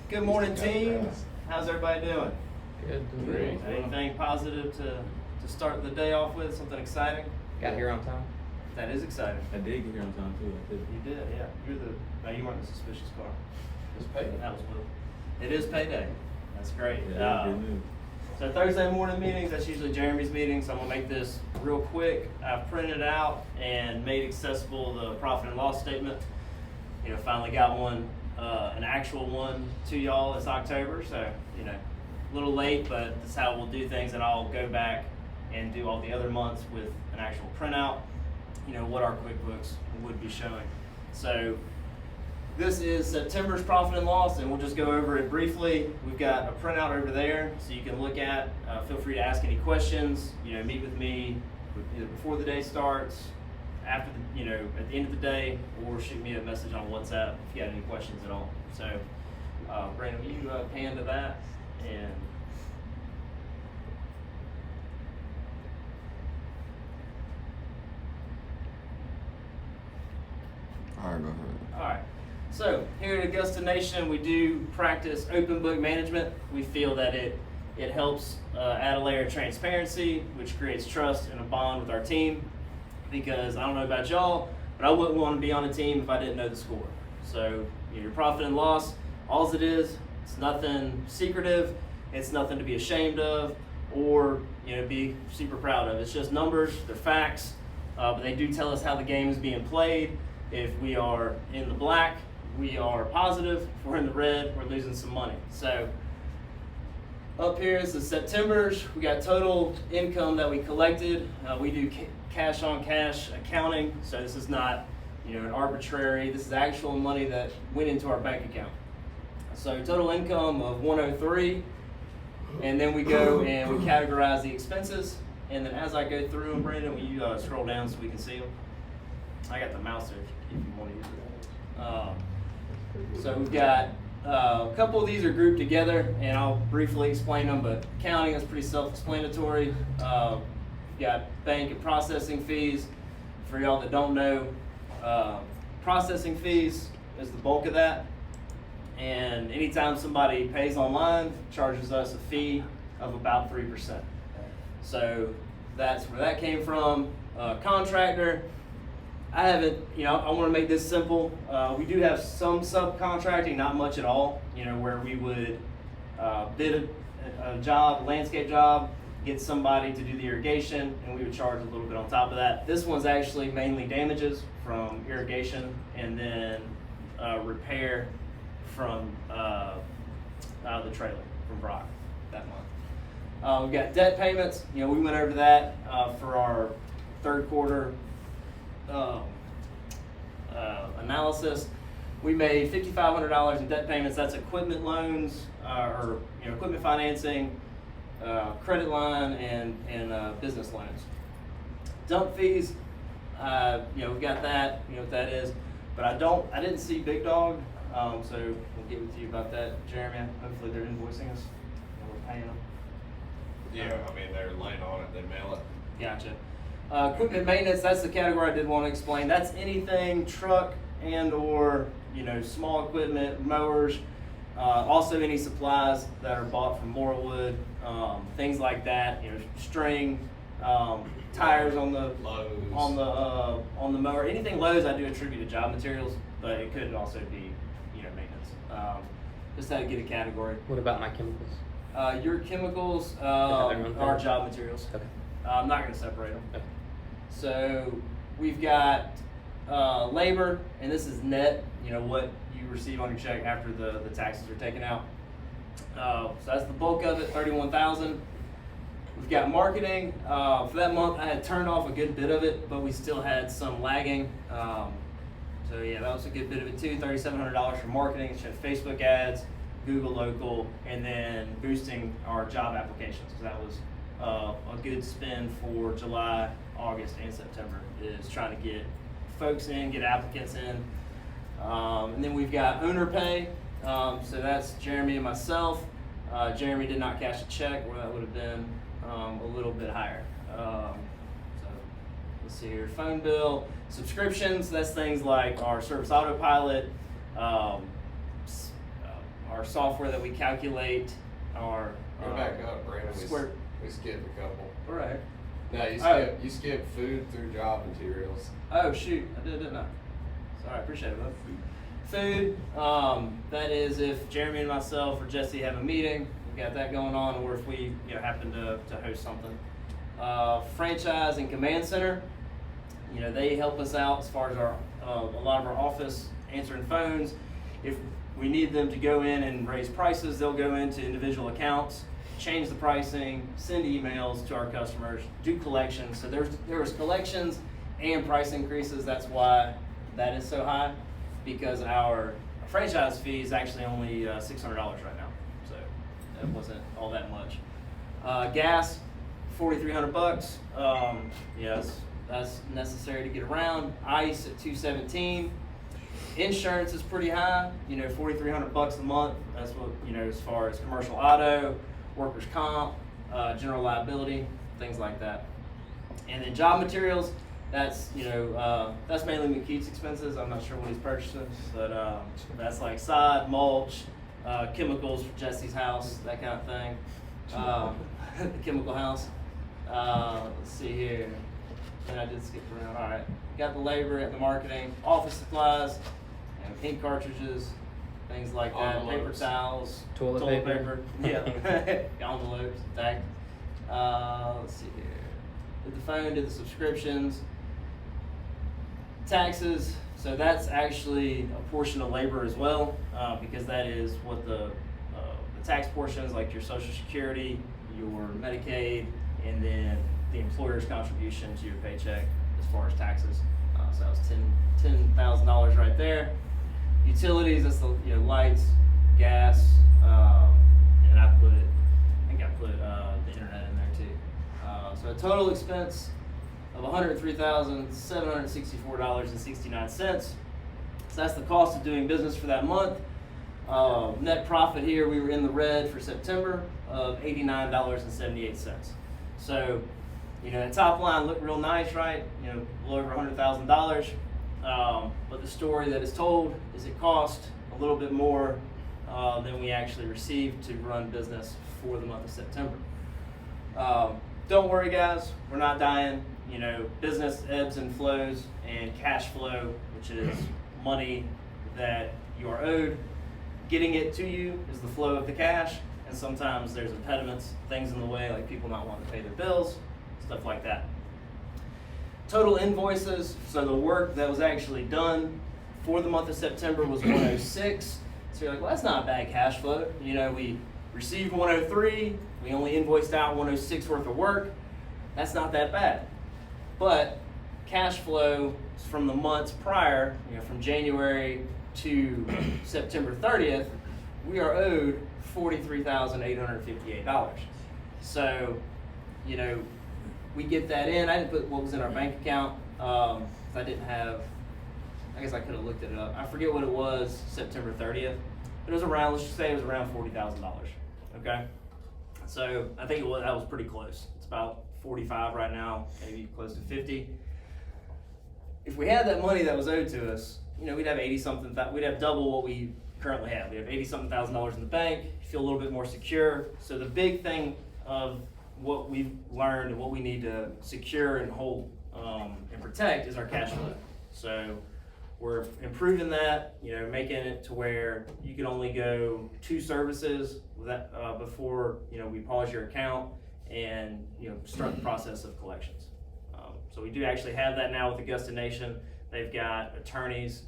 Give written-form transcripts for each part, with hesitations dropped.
Good morning, team. How's everybody doing? Good. Great. Anything positive to start the day off with? Something exciting? Got here on time. That is exciting. I did get here on time too. I did. You did, yeah. No, you weren't the suspicious car. It's payday. That was Will. It is payday. That's great. Yeah, good news. So Thursday morning meetings, that's usually Jeremy's meeting, so I'm gonna make this real quick. I've printed out and made accessible the profit and loss statement. Finally got one, an actual one to y'all this October, so, a little late, but that's how we'll do things, and I'll go back and do all the other months with an actual printout, what our QuickBooks would be showing. So this is September's profit and loss, and we'll just go over it briefly. We've got a printout over there so you can look at. Feel free to ask any questions. Meet with me either before the day starts, after the, at the end of the day, or shoot me a message on WhatsApp if you have any questions at all. So, Brandon, will you pan to that? And All right, go ahead. all right. So here at Augusta Nation, we do practice open book management. We feel that it helps add a layer of transparency, which creates trust and a bond with our team. Because I don't know about y'all, but I wouldn't want to be on a team if I didn't know the score. So your profit and loss, all it is, it's nothing secretive. It's nothing to be ashamed of or be super proud of. It's just numbers, they're facts, but they do tell us how the game is being played. If we are in the black, we are positive. If we're in the red, we're losing some money. So up here is the September's. We got total income that we collected. We do cash on cash accounting, so this is not an arbitrary. This is actual money that went into our bank account. So total income of 103, and then we go and we categorize the expenses. And then as I go through them, Brandon, will you scroll down so we can see them? I got the mouse there if you want to use it. So we've got a couple of these are grouped together, and I'll briefly explain them, but accounting is pretty self-explanatory. We've got bank and processing fees. For y'all that don't know, processing fees is the bulk of that. And anytime somebody pays online, charges us a fee of about 3%. So that's where that came from. Contractor, I haven't, I want to make this simple. We do have some subcontracting, not much at all, where we would bid a job, landscape job, get somebody to do the irrigation, and we would charge a little bit on top of that. This one's actually mainly damages from irrigation and then repair from the trailer from Brock that month. We've got debt payments. We went over that for our third quarter analysis. We made $5,500 in debt payments. That's equipment loans or equipment financing, credit line, and business loans. Dump fees, we've got that. You know what that is, but I didn't see Big Dog, so we'll get with you about that, Jeremy. Hopefully they're invoicing us and we're paying them. Yeah, they're laying on it, they mail it. Gotcha. Equipment maintenance, that's the category I did want to explain. That's anything truck and or small equipment, mowers, also any supplies that are bought from Morewood, things like that. String, tires on the Lowe's. on the mower. Anything Lowe's, I do attribute to job materials, but it could also be maintenance. Just how to get a category. What about my chemicals? Your chemicals They have their own thing? are job materials. Okay. I'm not going to separate them. Okay. So we've got labor, and this is net, what you receive on your check after the taxes are taken out. So that's the bulk of it, $31,000. We've got marketing. For that month, I had turned off a good bit of it, but we still had some lagging. So yeah, that was a good bit of it too, $3,700 for marketing. It's just Facebook ads, Google local, and then boosting our job applications, because that was a good spend for July, August, and September, is trying to get folks in, get applicants in. And then we've got owner pay. So that's Jeremy and myself. Jeremy did not cash a check, where that would have been a little bit higher. So let's see here, phone bill, subscriptions, that's things like our service autopilot, our our software that we calculate our Go back up, Brandon. square. We skipped a couple. All right. No, you skip food through job materials. Oh shoot, I did, didn't I? Sorry, I appreciate it. Love food. That is if Jeremy and myself or Jesse have a meeting, we've got that going on, or if we happen to host something. Franchise and command center, they help us out as far as our a lot of our office answering phones. If we need them to go in and raise prices, they'll go into individual accounts, change the pricing, send emails to our customers, do collections. So there was collections and price increases. That's why that is so high, because our franchise fee is actually only $600 right now. So that wasn't all that much. Gas, $4,300. Yes, that's necessary to get around. Ice at $217. Insurance is pretty high. $4,300 a month. That's what as far as commercial auto, workers' comp, general liability, things like that. And then job materials. That's mainly McKeith's expenses. I'm not sure what he's purchasing, but that's like sod, mulch, chemicals for Jesse's house, that kind of thing. The chemical house. Let's see here. And I did skip around. All right. Got the labor, got the marketing, office supplies, ink cartridges, things like that. Envelopes. Paper towels, Toilet paper. Yeah, envelopes, tagged. Let's see here. Did the phone, did the subscriptions, taxes. So that's actually a portion of labor as well, because that is what the tax portions, like your Social Security, your Medicaid, and then the employer's contribution to your paycheck as far as taxes. So that was $10,000 right there. Utilities, that's the lights, gas, and I think I put the internet in there too. So a total expense of $103,764.69. So that's the cost of doing business for that month. Net profit here, we were in the red for September of $89.78. So, the top line looked real nice, right? A little over $100,000. But the story that is told is it cost a little bit more than we actually received to run business for the month of September. Don't worry, guys, we're not dying. Business ebbs and flows, and cash flow, which is money that you are owed, getting it to you is the flow of the cash. And sometimes there's impediments, things in the way, like people not wanting to pay their bills, stuff like that. Total invoices, so the work that was actually done for the month of September was 106. So you're like, well, that's not a bad cash flow. We received 103, we only invoiced out 106 worth of work. That's not that bad. But cash flow from the months prior, from January to September 30th, we are owed $43,858. So, we get that in. I didn't put what was in our bank account. I didn't have, I guess I could have looked it up. I forget what it was September 30th. But it was around, let's just say it was around $40,000. Okay? So I think that was pretty close. It's about 45 right now, maybe close to 50. If we had that money that was owed to us, we'd have 80-something, we'd have double what we currently have. We have $80-something thousand in the bank, feel a little bit more secure. So the big thing of what we've learned and what we need to secure and hold and protect is our cash flow. So we're improving that, making it to where you can only go 2 services before we pause your account and start the process of collections. So we do actually have that now with Augusta Nation. They've got attorneys.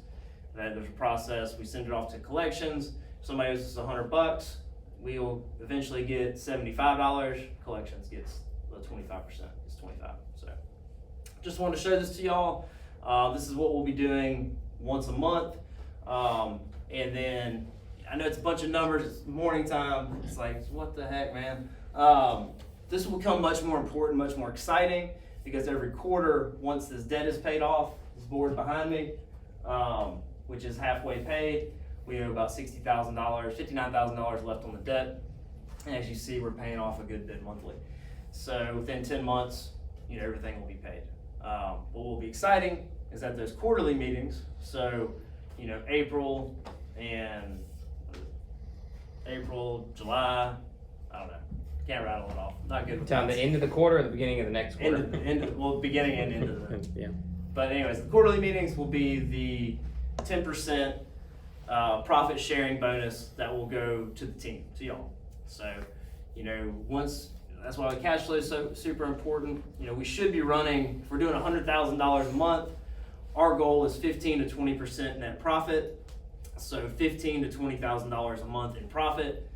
There's a process. We send it off to collections. If somebody owes us $100, we'll eventually get $75. Collections gets the 25%. It's 25. So just wanted to show this to y'all. This is what we'll be doing once a month. And then I know it's a bunch of numbers. It's morning time. It's like, what the heck, man? This will become much more important, much more exciting, because every quarter, once this debt is paid off, this board behind me, which is halfway paid, we owe about $60,000, $59,000 left on the debt. And as you see, we're paying off a good bit monthly. So within 10 months, everything will be paid. What will be exciting is that those quarterly meetings, so, April and April, July, I don't know. Can't rattle it off. Not good with On the months. end of the quarter or the beginning of the next quarter? Beginning and end of the. Yeah. But anyways, the quarterly meetings will be the 10% profit sharing bonus that will go to the team, to y'all. So, that's why the cash flow is so super important. We should be running, if we're doing $100,000 a month, our goal is 15 to 20% net profit. So $15,000 to $20,000 a month in profit.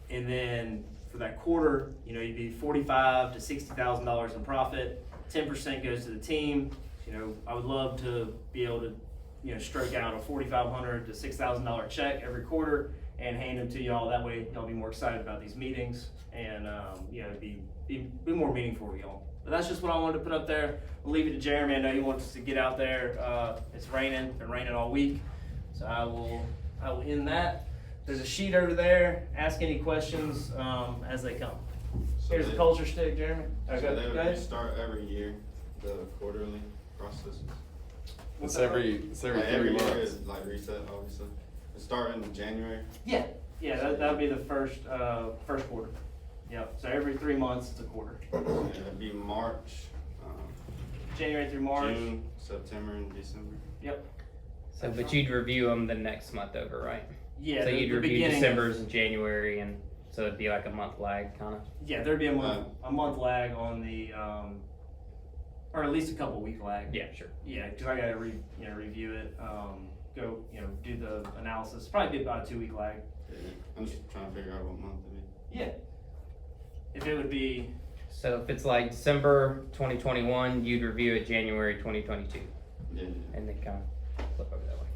And then for that quarter, you'd be $45,000 to $60,000 in profit. 10% goes to the team. I would love to be able to, stroke out a $4,500 to $6,000 check every quarter and hand them to y'all. That way, y'all be more excited about these meetings and be more meaningful to y'all. But that's just what I wanted to put up there. I'll leave it to Jeremy. I know he wants to get out there. It's raining. Been raining all week, so I will end that. There's a sheet over there. Ask any questions as they come. Here's the culture stick, Jeremy. So Okay, they go ahead. would start every year, the quarterly processes. It's every Like 3 every year months. is like reset, obviously. It start in January. Yeah, that would be the first quarter. Yep. So every 3 months it's a quarter. And it'd be March, January through March. June, September, and December. Yep. So, but you'd review them the next month over, right? Yeah. So the- you'd the review beginning of- December's and January, and so it'd be like a month lag, kind of. Yeah, there'd be a month lag on the, or at least a couple week lag. Yeah, sure. Yeah, because I gotta review it, go, do the analysis. Probably be about a 2 week lag. Yeah. I'm just trying to figure out what month it is. Yeah. If it would be, So if it's like December 2021, you'd review it January 2022, Yeah. and then kind of flip over that way.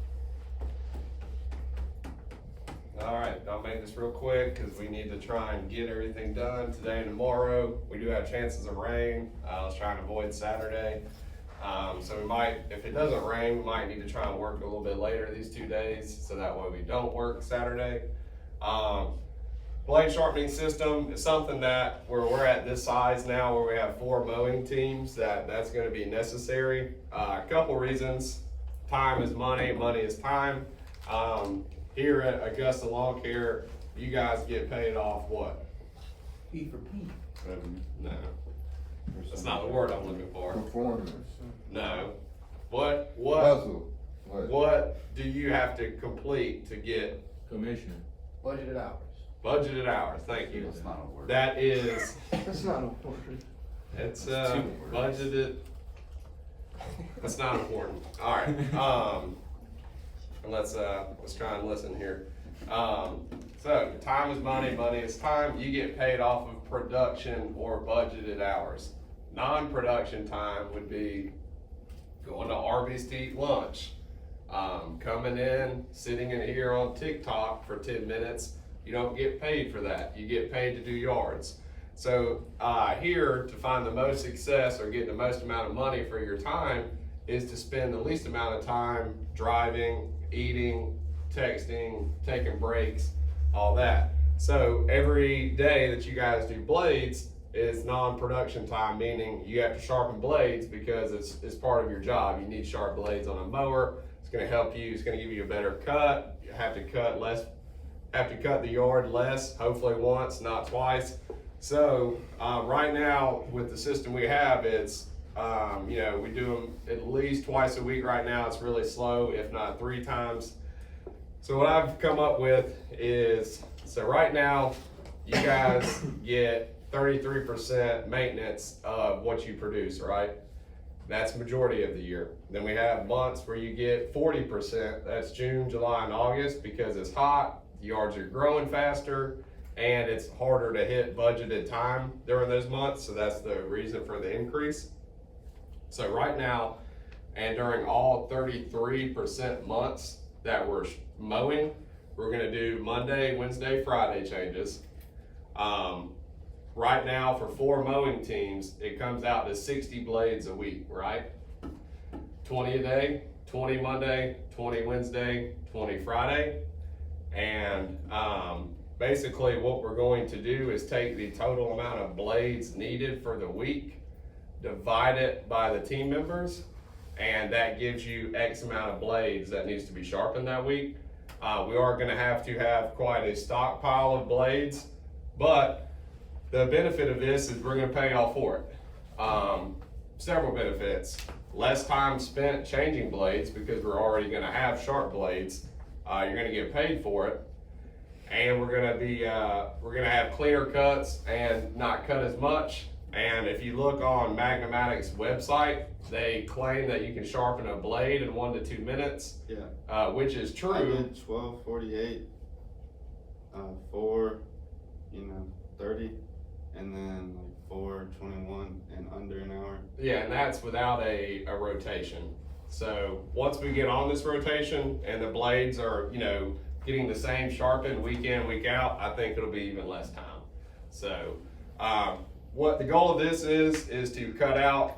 Alright, I'll make this real quick, cause we need to try and get everything done today and tomorrow. We do have chances of rain, I was trying to avoid Saturday. So we might, if it doesn't rain, we might need to try and work a little bit later these 2 days, so that way we don't work Saturday. Blade sharpening system is something that, where we're at this size now, where we have 4 mowing teams, that's gonna be necessary. A couple reasons: time is money, money is time. Here at Augusta Lawn Care, you guys get paid off what? P for P. No, that's not the word I'm looking for. Performance. No. What Puzzle. what do you have to complete to get Commission. Budgeted hours. budgeted hours? Thank you. That's not a word. That is, That's not a word. it's That's 2 words. budgeted. That's not important. All right. Let's try and listen here. So time is money, money is time. You get paid off of production or budgeted hours. Non-production time would be going to Arby's to eat lunch, coming in, sitting in here on TikTok for 10 minutes. You don't get paid for that. You get paid to do yards. So here, to find the most success or get the most amount of money for your time is to spend the least amount of time driving, eating, texting, taking breaks, all that. So every day that you guys do blades is non-production time, meaning you have to sharpen blades because it's part of your job. You need sharp blades on a mower. It's gonna help you, it's gonna give you a better cut. You have to cut the yard less, hopefully once, not twice. So right now with the system we have, it's we do them at least twice a week right now. It's really slow, if not 3 times. So what I've come up with is, so right now you guys get 33% maintenance of what you produce, right? That's majority of the year. Then we have months where you get 40%. That's June, July, and August, because it's hot, the yards are growing faster, and it's harder to hit budgeted time during those months. So that's the reason for the increase. So right now, and during all 33% months that we're mowing, we're gonna do Monday, Wednesday, Friday changes. Right now for 4 mowing teams, it comes out to 60 blades a week, right? 20 a day, 20 Monday, 20 Wednesday, 20 Friday. And basically what we're going to do is take the total amount of blades needed for the week, divide it by the team members, and that gives you X amount of blades that needs to be sharpened that week. We are gonna have to have quite a stockpile of blades, but the benefit of this is we're gonna pay y'all for it. Several benefits. Less time spent changing blades because we're already gonna have sharp blades. You're gonna get paid for it. And we're gonna have cleaner cuts and not cut as much. And if you look on Magnumatics website, they claim that you can sharpen a blade in 1 to 2 minutes, which is true. I did 12:48, 4, 30, and then like 4:21 in under an hour. Yeah, and that's without a rotation. So once we get on this rotation and the blades are, getting the same sharpened week in, week out, I think it'll be even less time. So what the goal of this is to cut out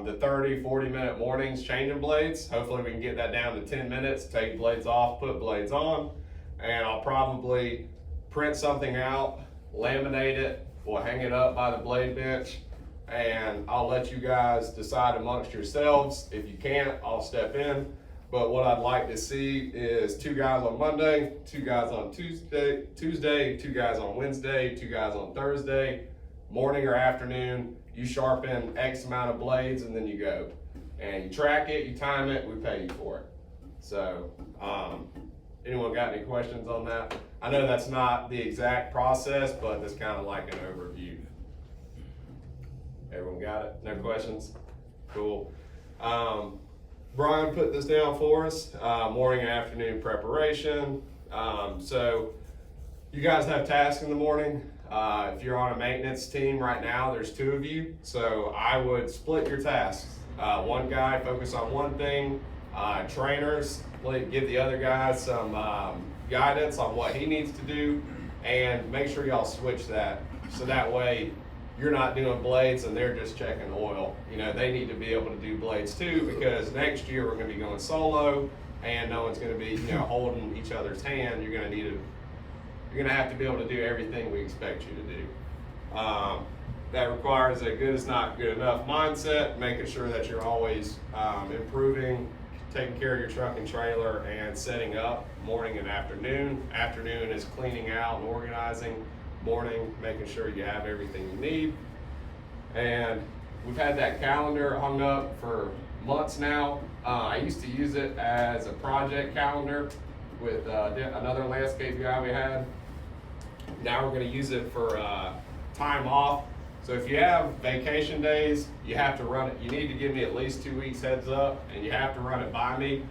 the 30, 40-minute mornings changing blades. Hopefully we can get that down to 10 minutes, take blades off, put blades on, and I'll probably print something out, laminate it, we'll hang it up by the blade bench, and I'll let you guys decide amongst yourselves. If you can't, I'll step in. But what I'd like to see is 2 guys on Monday, 2 guys on Tuesday, 2 guys on Wednesday, 2 guys on Thursday, morning or afternoon. You sharpen X amount of blades and then you go. And you track it, you time it, we pay you for it. So, anyone got any questions on that? I know that's not the exact process, but it's kind of like an overview. Everyone got it? No questions? Cool. Brian put this down for us, morning and afternoon preparation. So you guys have tasks in the morning. If you're on a maintenance team right now, there's 2 of you. So I would split your tasks. One guy focus on one thing. Trainers, give the other guy some guidance on what he needs to do, and make sure y'all switch that. So that way you're not doing blades and they're just checking oil. They need to be able to do blades too, because next year we're gonna be going solo and no one's gonna be, holding each other's hand. You're gonna have to be able to do everything we expect you to do. That requires a good is not good enough mindset, making sure that you're always improving, taking care of your truck and trailer, and setting up morning and afternoon. Afternoon is cleaning out and organizing. Morning, making sure you have everything you need. And we've had that calendar hung up for months now. I used to use it as a project calendar with another landscape guy we had. Now we're gonna use it for time off. So if you have vacation days, you have to run it. You need to give me at least 2 weeks heads up, and you have to run it by me.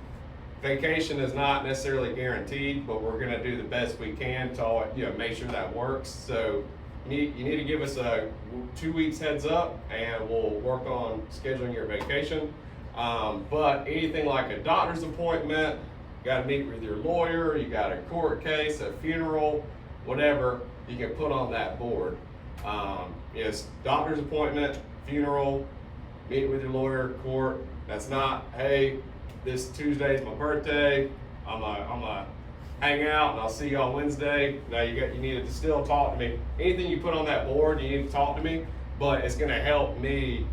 Vacation is not necessarily guaranteed, but we're gonna do the best we can to make sure that works. So you need to give us a 2 weeks heads up, and we'll work on scheduling your vacation. But anything like a doctor's appointment, you gotta meet with your lawyer, you got a court case, a funeral, whatever, you can put on that board. Yes, doctor's appointment, funeral, meet with your lawyer, court. That's not, hey, this Tuesday's my birthday, I'm gonna hang out and I'll see you on Wednesday. No, you need to still talk to me. Anything you put on that board, you need to talk to me, but it's gonna help me,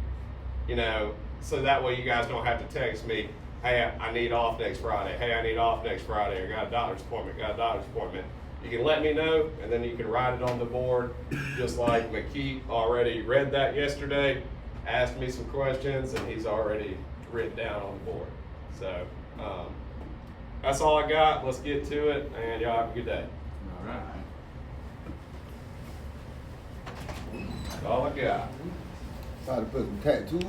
so that way you guys don't have to text me, hey, I need off next Friday. Hey, I need off next Friday. I got a doctor's appointment. You can let me know, and then you can write it on the board, just like McKeith already read that yesterday, asked me some questions, and he's already written down on the board. So that's all I got. Let's get to it, and y'all have a good day. All right. That's all I got. Try to put some tattoos